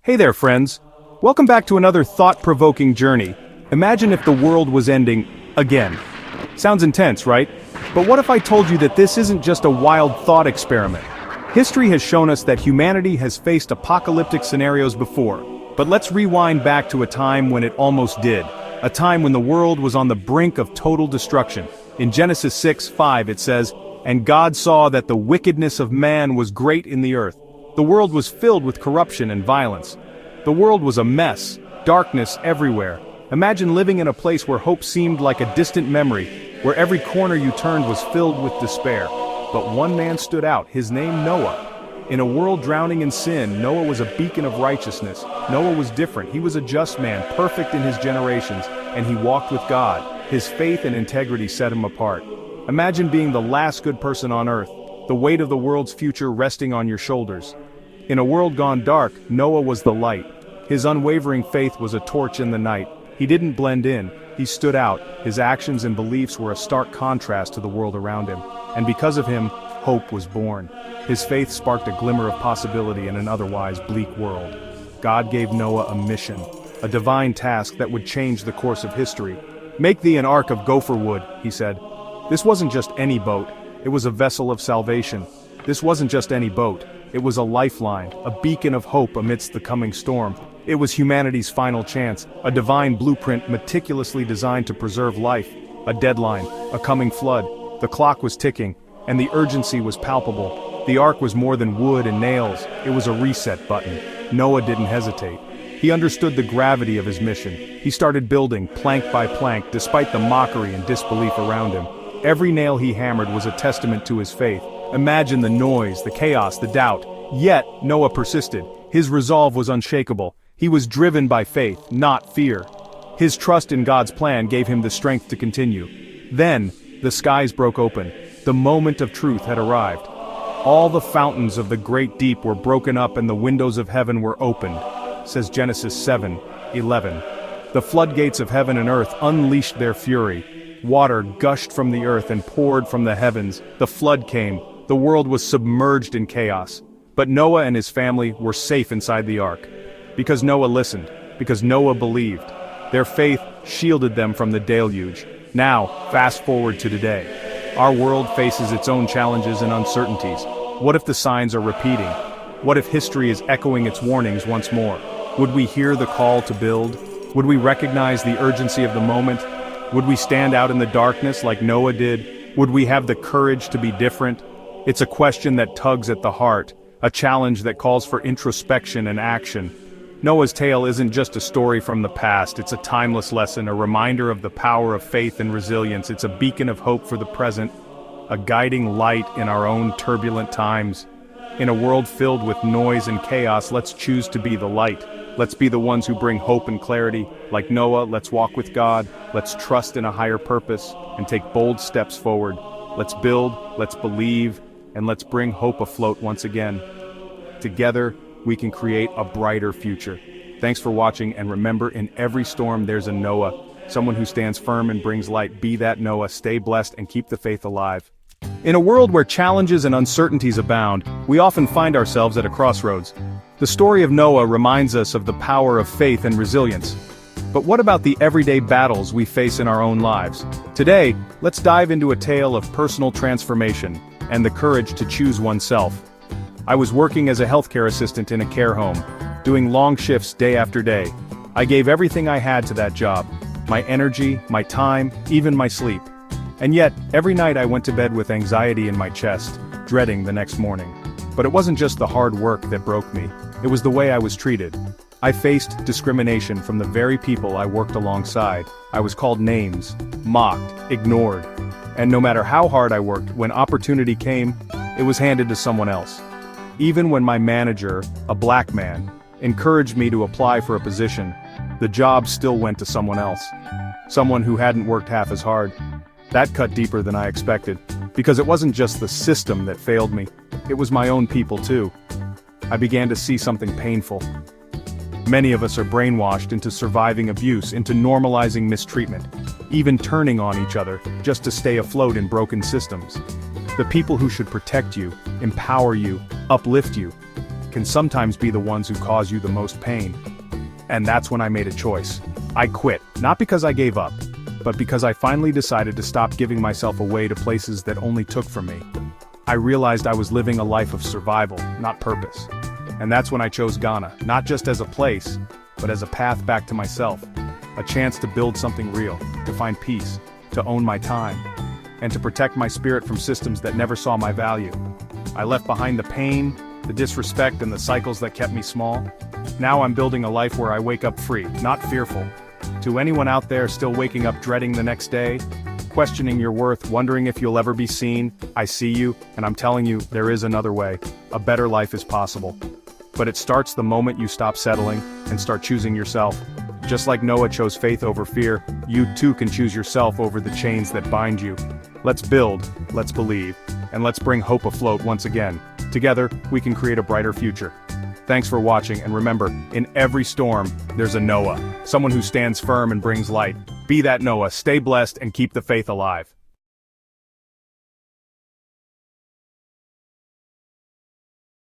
Hey there, friends. Welcome back to another thought-provoking journey. Imagine if the world was ending again. Sounds intense, right? But what if I told you that this isn't just a wild thought experiment? History has shown us that humanity has faced apocalyptic scenarios before. But let's rewind back to a time when it almost did. A time when the world was on the brink of total destruction. In Genesis 6:5 it says, "And God saw that the wickedness of man was great in the earth." The world was filled with corruption and violence. The world was a mess, darkness everywhere. Imagine living in a place where hope seemed like a distant memory, where every corner you turned was filled with despair. But one man stood out, his name Noah. In a world drowning in sin, Noah was a beacon of righteousness. Noah was different. He was a just man, perfect in his generations, and he walked with God. His faith and integrity set him apart. Imagine being the last good person on earth, the weight of the world's future resting on your shoulders. In a world gone dark, Noah was the light. His unwavering faith was a torch in the night. He didn't blend in, he stood out. His actions and beliefs were a stark contrast to the world around him. And because of him, hope was born. His faith sparked a glimmer of possibility in an otherwise bleak world. God gave Noah a mission, a divine task that would change the course of history. "Make thee an ark of gopher wood," he said. This wasn't just any boat, it was a vessel of salvation. This wasn't just any boat, it was a lifeline, a beacon of hope amidst the coming storm. It was humanity's final chance, a divine blueprint meticulously designed to preserve life, a deadline, a coming flood. The clock was ticking, and the urgency was palpable. The ark was more than wood and nails, it was a reset button. Noah didn't hesitate. He understood the gravity of his mission. He started building, plank by plank, despite the mockery and disbelief around him. Every nail he hammered was a testament to his faith. Imagine the noise, the chaos, the doubt. Yet, Noah persisted. His resolve was unshakable. He was driven by faith, not fear. His trust in God's plan gave him the strength to continue. Then, the skies broke open. The moment of truth had arrived. All the fountains of the great deep were broken up and the windows of heaven were opened, says Genesis 7:11. The floodgates of heaven and earth unleashed their fury. Water gushed from the earth and poured from the heavens. The flood came. The world was submerged in chaos. But Noah and his family were safe inside the ark. Because Noah listened. Because Noah believed. Their faith shielded them from the deluge. Now, fast forward to today. Our world faces its own challenges and uncertainties. What if the signs are repeating? What if history is echoing its warnings once more? Would we hear the call to build? Would we recognize the urgency of the moment? Would we stand out in the darkness like Noah did? Would we have the courage to be different? It's a question that tugs at the heart, a challenge that calls for introspection and action. Noah's tale isn't just a story from the past, it's a timeless lesson, a reminder of the power of faith and resilience. It's a beacon of hope for the present, a guiding light in our own turbulent times. In a world filled with noise and chaos, let's choose to be the light. Let's be the ones who bring hope and clarity. Like Noah, let's walk with God, let's trust in a higher purpose, and take bold steps forward. Let's build, let's believe, and let's bring hope afloat once again. Together, we can create a brighter future. Thanks for watching, and remember, in every storm there's a Noah, someone who stands firm and brings light. Be that Noah, stay blessed, and keep the faith alive. In a world where challenges and uncertainties abound, we often find ourselves at a crossroads. The story of Noah reminds us of the power of faith and resilience. But what about the everyday battles we face in our own lives? Today, let's dive into a tale of personal transformation and the courage to choose oneself. I was working as a healthcare assistant in a care home, doing long shifts day after day. I gave everything I had to that job, my energy, my time, even my sleep. And yet, every night I went to bed with anxiety in my chest, dreading the next morning. But it wasn't just the hard work that broke me, it was the way I was treated. I faced discrimination from the very people I worked alongside. I was called names, mocked, ignored. And no matter how hard I worked, when opportunity came, it was handed to someone else. Even when my manager, a black man, encouraged me to apply for a position, the job still went to someone else. Someone who hadn't worked half as hard. That cut deeper than I expected, because it wasn't just the system that failed me, it was my own people too. I began to see something painful. Many of us are brainwashed into surviving abuse, into normalizing mistreatment, even turning on each other just to stay afloat in broken systems. The people who should protect you, empower you, uplift you, can sometimes be the ones who cause you the most pain. And that's when I made a choice. I quit, not because I gave up, but because I finally decided to stop giving myself away to places that only took from me. I realized I was living a life of survival, not purpose. And that's when I chose Ghana, not just as a place, but as a path back to myself. A chance to build something real, to find peace, to own my time, and to protect my spirit from systems that never saw my value. I left behind the pain, the disrespect, and the cycles that kept me small. Now I'm building a life where I wake up free, not fearful. To anyone out there still waking up dreading the next day, questioning your worth, wondering if you'll ever be seen, I see you, and I'm telling you, there is another way. A better life is possible. But it starts the moment you stop settling and start choosing yourself. Just like Noah chose faith over fear, you too can choose yourself over the chains that bind you. Let's build, let's believe, and let's bring hope afloat once again. Together, we can create a brighter future. Thanks for watching, and remember, in every storm, there's a Noah, someone who stands firm and brings light. Be that Noah, stay blessed, and keep the faith alive.